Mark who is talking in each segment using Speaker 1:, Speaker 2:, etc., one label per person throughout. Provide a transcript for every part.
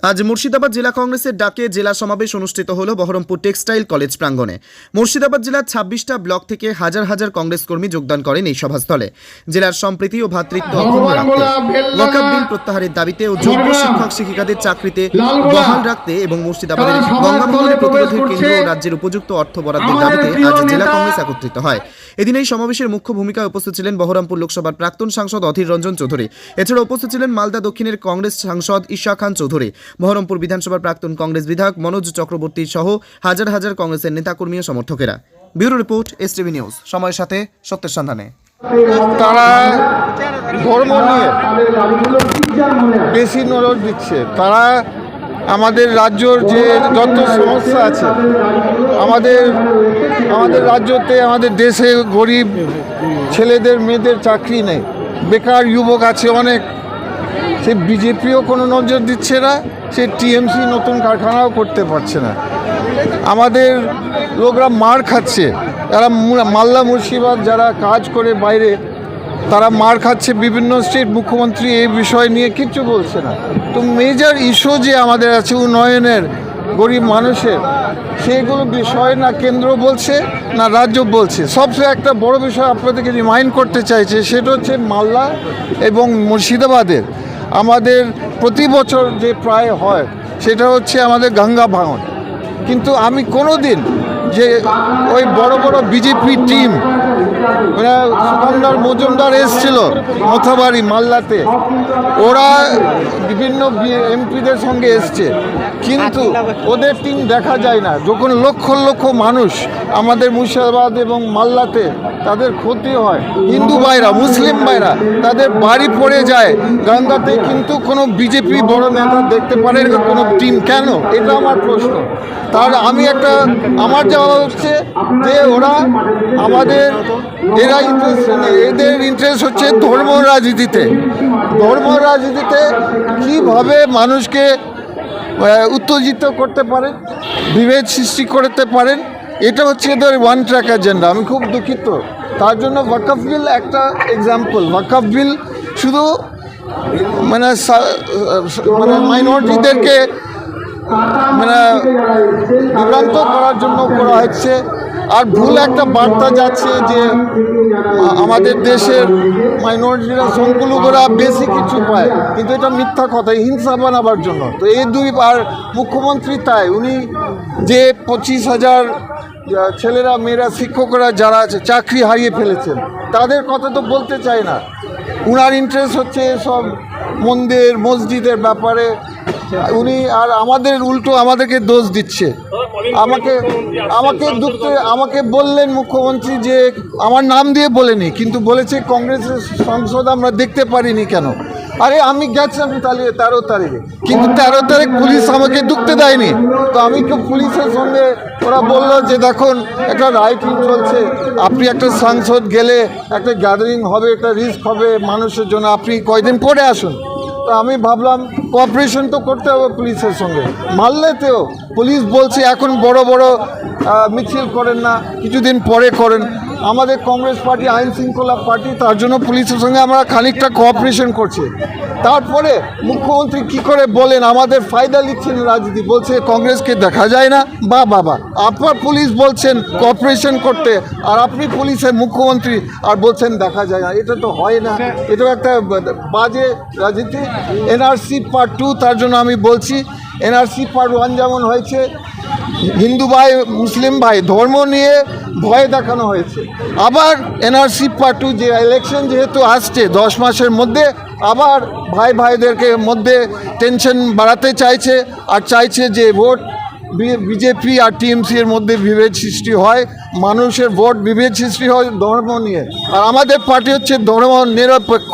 Speaker 1: আজ মুর্শিদাবাদ জেলা কংগ্রেসের ডাকে জেলা সমাবেশ অনুষ্ঠিত হলো বহরমপুর টেক্সটাইল কলেজ প্রাঙ্গণে। মুর্শিদাবাদ জেলার 26টা ব্লক থেকে হাজার হাজার কংগ্রেস কর্মী যোগদান করেন এই সভাস্থলে। জেলার সম্প্রীতি ও ভ্রাতৃত্ব অক্ষুণ্ণ রাখতে, ওয়াকফ বিল প্রত্যাহারের দাবিতে ও যোগ্য শিক্ষক শিক্ষিকাদের চাকরিতে বহাল রাখতে এবং মুর্শিদাবাদের গঙ্গামহলে প্রতিরোধের কেন্দ্র ও রাজ্যের উপযুক্ত অর্থ বরাদ্দের দাবিতে আজ জেলা কংগ্রেস একত্রিত হয়। এদিন এই সমাবেশের মুখ্য ভূমিকায় উপস্থিত ছিলেন বহরমপুর লোকসভার প্রাক্তন সাংসদ অধীর রঞ্জন চৌধুরী। এছাড়া উপস্থিত ছিলেন মালদা দক্ষিণের কংগ্রেস সাংসদ ঈশা খান চৌধুরী, বহরমপুর বিধানসভার প্রাক্তন কংগ্রেস বিধায়ক মনোজ চক্রবর্তী সহ হাজার হাজার কংগ্রেসের নেতাকর্মী ও সমর্থকেরা। ব্যুরো রিপোর্ট, এসটিভি নিউজ, সময়ের সাথে সত্যের সন্ধানে।
Speaker 2: তারা ধর্ম নিয়ে বেশি নজর দিচ্ছে। তারা আমাদের রাজ্যর যে যত সমস্যা আছে, আমাদের রাজ্যতে, আমাদের দেশে গরিব ছেলেদের মেয়েদের চাকরি নেই, বেকার যুবক আছে অনেক। সে বিজেপিও কোনো নজর দিচ্ছে না, সে টিএমসি নতুন কারখানাও করতে পারছে না। আমাদের লোকরা মার খাচ্ছে, যারা মালদা মুর্শিদাবাদ যারা কাজ করে বাইরে, তারা মার খাচ্ছে। বিভিন্ন স্টেট মুখ্যমন্ত্রী এই বিষয় নিয়ে কিচ্ছু বলছে না। তো মেজর ইস্যু যে আমাদের আছে উন্নয়নের, গরিব মানুষের, সেইগুলো বিষয় না কেন্দ্র বলছে না রাজ্য বলছে। সবচেয়ে একটা বড় বিষয় আপনাদেরকে রিমাইন্ড করতে চাইছে, সেটা হচ্ছে মালদা এবং মুর্শিদাবাদের আমাদের প্রতি বছর যে প্রায় হয়, সেটা হচ্ছে আমাদের গঙ্গা ভাঙন। কিন্তু আমি কোনো দিন যে ওই বড় বড় বিজেপি টিম, সুকান্দার মজুমদার এসছিল মথাবাড়ি মালদাতে, ওরা বিভিন্ন এমপিদের সঙ্গে এসছে, কিন্তু ওদের টিম দেখা যায় না। যখন লক্ষ লক্ষ মানুষ আমাদের মুর্শিদাবাদ এবং মালদাতে তাদের ক্ষতি হয়, হিন্দু ভাইরা, মুসলিম ভাইরা, তাদের বাড়ি পড়ে যায় গঙ্গাতে, কিন্তু কোনো বিজেপি বড় নেতা দেখতে পারে কোনো টিম কেন? এটা আমার প্রশ্ন। তার আমি আমার যাওয়া হচ্ছে যে ওরা আমাদের এদের ইন্টারেস্ট হচ্ছে ধর্ম রাজনীতিতে। কীভাবে মানুষকে উত্তেজিত করতে পারেন, বিভেদ সৃষ্টি করতে পারেন, এটা হচ্ছে এদের ওয়ান ট্র্যাক এজেন্ডা। আমি খুব দুঃখিত। তার জন্য ওয়াকফ বিল একটা এক্সাম্পল। ওয়াকফ বিল শুধু মানে মাইনরিটিদেরকে বিভ্রান্ত করার জন্য করা হচ্ছে, আর ভুল একটা বার্তা যাচ্ছে যে আমাদের দেশের মাইনরিটিরা সংখ্যালঘুরা বেশি কিছু পায়, কিন্তু এটা মিথ্যা কথা, হিংসা বানাবার জন্য। তো এই দুই, আর মুখ্যমন্ত্রী তাই উনি যে 25,000 ছেলেরা মেয়েরা শিক্ষকরা যারা আছে চাকরি হারিয়ে ফেলেছেন, তাদের কথা তো বলতে চায় না। উনার ইন্টারেস্ট হচ্ছে সব মন্দির মসজিদের ব্যাপারে উনি, আর আমাদের উল্টো আমাদেরকে দোষ দিচ্ছে। আমাকে বললেন মুখ্যমন্ত্রী যে আমার নাম দিয়ে বলেনি, কিন্তু বলেছে কংগ্রেসের সংসদ আমরা দেখতে পারিনি কেন। আরে আমি গেছিলাম তাহলে 13 তারিখে, কিন্তু 13 তারিখ পুলিশ আমাকে ঢুকতে দেয়নি। তো আমি তো পুলিশের সঙ্গে, ওরা বললো যে দেখুন একটা রাইটিং চলছে, আপনি একটা সাংসদ গেলে একটা গ্যাদারিং হবে, একটা রিস্ক হবে মানুষের জন্য, আপনি কয়দিন পরে আসুন। তো আমি ভাবলাম কোঅপারেশন তো করতে হবে পুলিশের সঙ্গে। মালদাতেও পুলিশ বলছে এখন বড় বড় মিছিল করেন না, কিছুদিন পরে করেন। আমাদের কংগ্রেস পার্টি আইন শৃঙ্খলা পার্টি, তার জন্য পুলিশের সঙ্গে আমরা খানিকটা কোঅপারেশন করছি। তারপরে মুখ্যমন্ত্রী কি করে বলেন আমাদের ফায়দা লিখছেন রাজনীতি, বলছে কংগ্রেসকে দেখা যায় না। বাবা, আপনার পুলিশ বলছেন কোঅপারেশন করতে, আর আপনি পুলিশের মুখ্যমন্ত্রী আর বলছেন দেখা যায় না। এটা তো হয় না, এটা একটা বাজে রাজনীতি। এনআরসি পার্ট 2, তার জন্য আমি বলছি এনআরসি পার্ট 1 যেমন হয়েছে, হিন্দু ভাই মুসলিম ভাই ধর্ম নিয়ে ভয় দেখানো হয়েছে, আবার এনআরসি পার্ট 2 যে ইলেকশন যেহেতু আসছে 10 মাসের মধ্যে, আবার ভাইদেরকে মধ্যে টেনশন বাড়াতে চাইছে, আর চাইছে যে ভোট বিজেপি আর টিএমসি এর মধ্যে বিভেদ সৃষ্টি হয়, মানুষের ভোট বিভেদ সৃষ্টি হয় ধর্ম নিয়ে। আর আমাদের পার্টি হচ্ছে ধর্ম নিরপেক্ষ।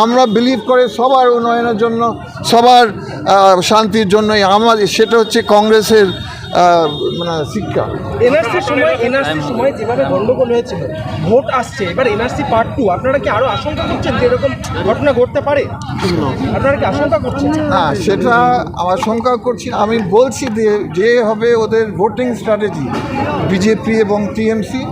Speaker 2: আমরা বিলিভ করে সবার উন্নয়নের জন্য, সবার শান্তির জন্যই সেটা হচ্ছে কংগ্রেসের মানে শিক্ষা।
Speaker 3: এনআরসির সময় যেভাবে গন্ডগোল হয়েছিল, ভোট আসছে এবার এনআরসি পার্ট 2, আপনারা কি আরো আশঙ্কা করছেন যে এরকম ঘটনা ঘটতে পারে? আপনারা কি আশঙ্কা করছেন?
Speaker 2: না, সেটা আমার শঙ্কা করছি না। আমি বলছি যে হবে ওদের ভোটিং স্ট্র্যাটেজি, বিজেপি এবং টিএমসি,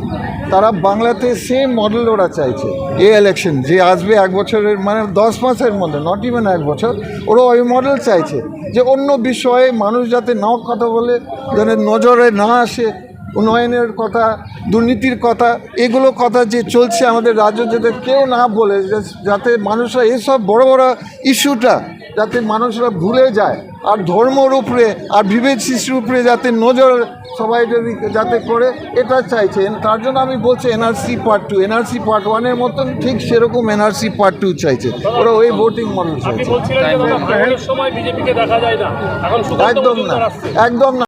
Speaker 2: তারা বাংলাতে সেম মডেল ওরা চাইছে। এই ইলেকশন যে আসবে 1 বছরের, মানে 10 মাসের মধ্যে, নট ইভেন 1 বছর, ওরা ওই মডেল চাইছে যে অন্য বিষয়ে মানুষ যাতে নাও কথা বলে, যেন নজরে না আসে, উন্নয়নের কথা, দুর্নীতির কথা, এগুলো কথা যে চলছে আমাদের রাজ্য, যাতে কেউ না বলে, যাতে মানুষরা এসব বড় বড় ইস্যুটা যাতে মানুষরা ভুলে যায়, আর ধর্মর উপরে আর বিভেদ সৃষ্টির উপরে যাতে নজর সবাই যদি যাতে করে, এটা চাইছে। তার জন্য আমি বলছি এনআরসি পার্ট 2, এনআরসি পার্ট 1-এর মতন ঠিক সেরকম এনআরসি পার্ট 2 চাইছে ওরা, ওই ভোটিং মডেল চাইছে। একদম না, একদম না।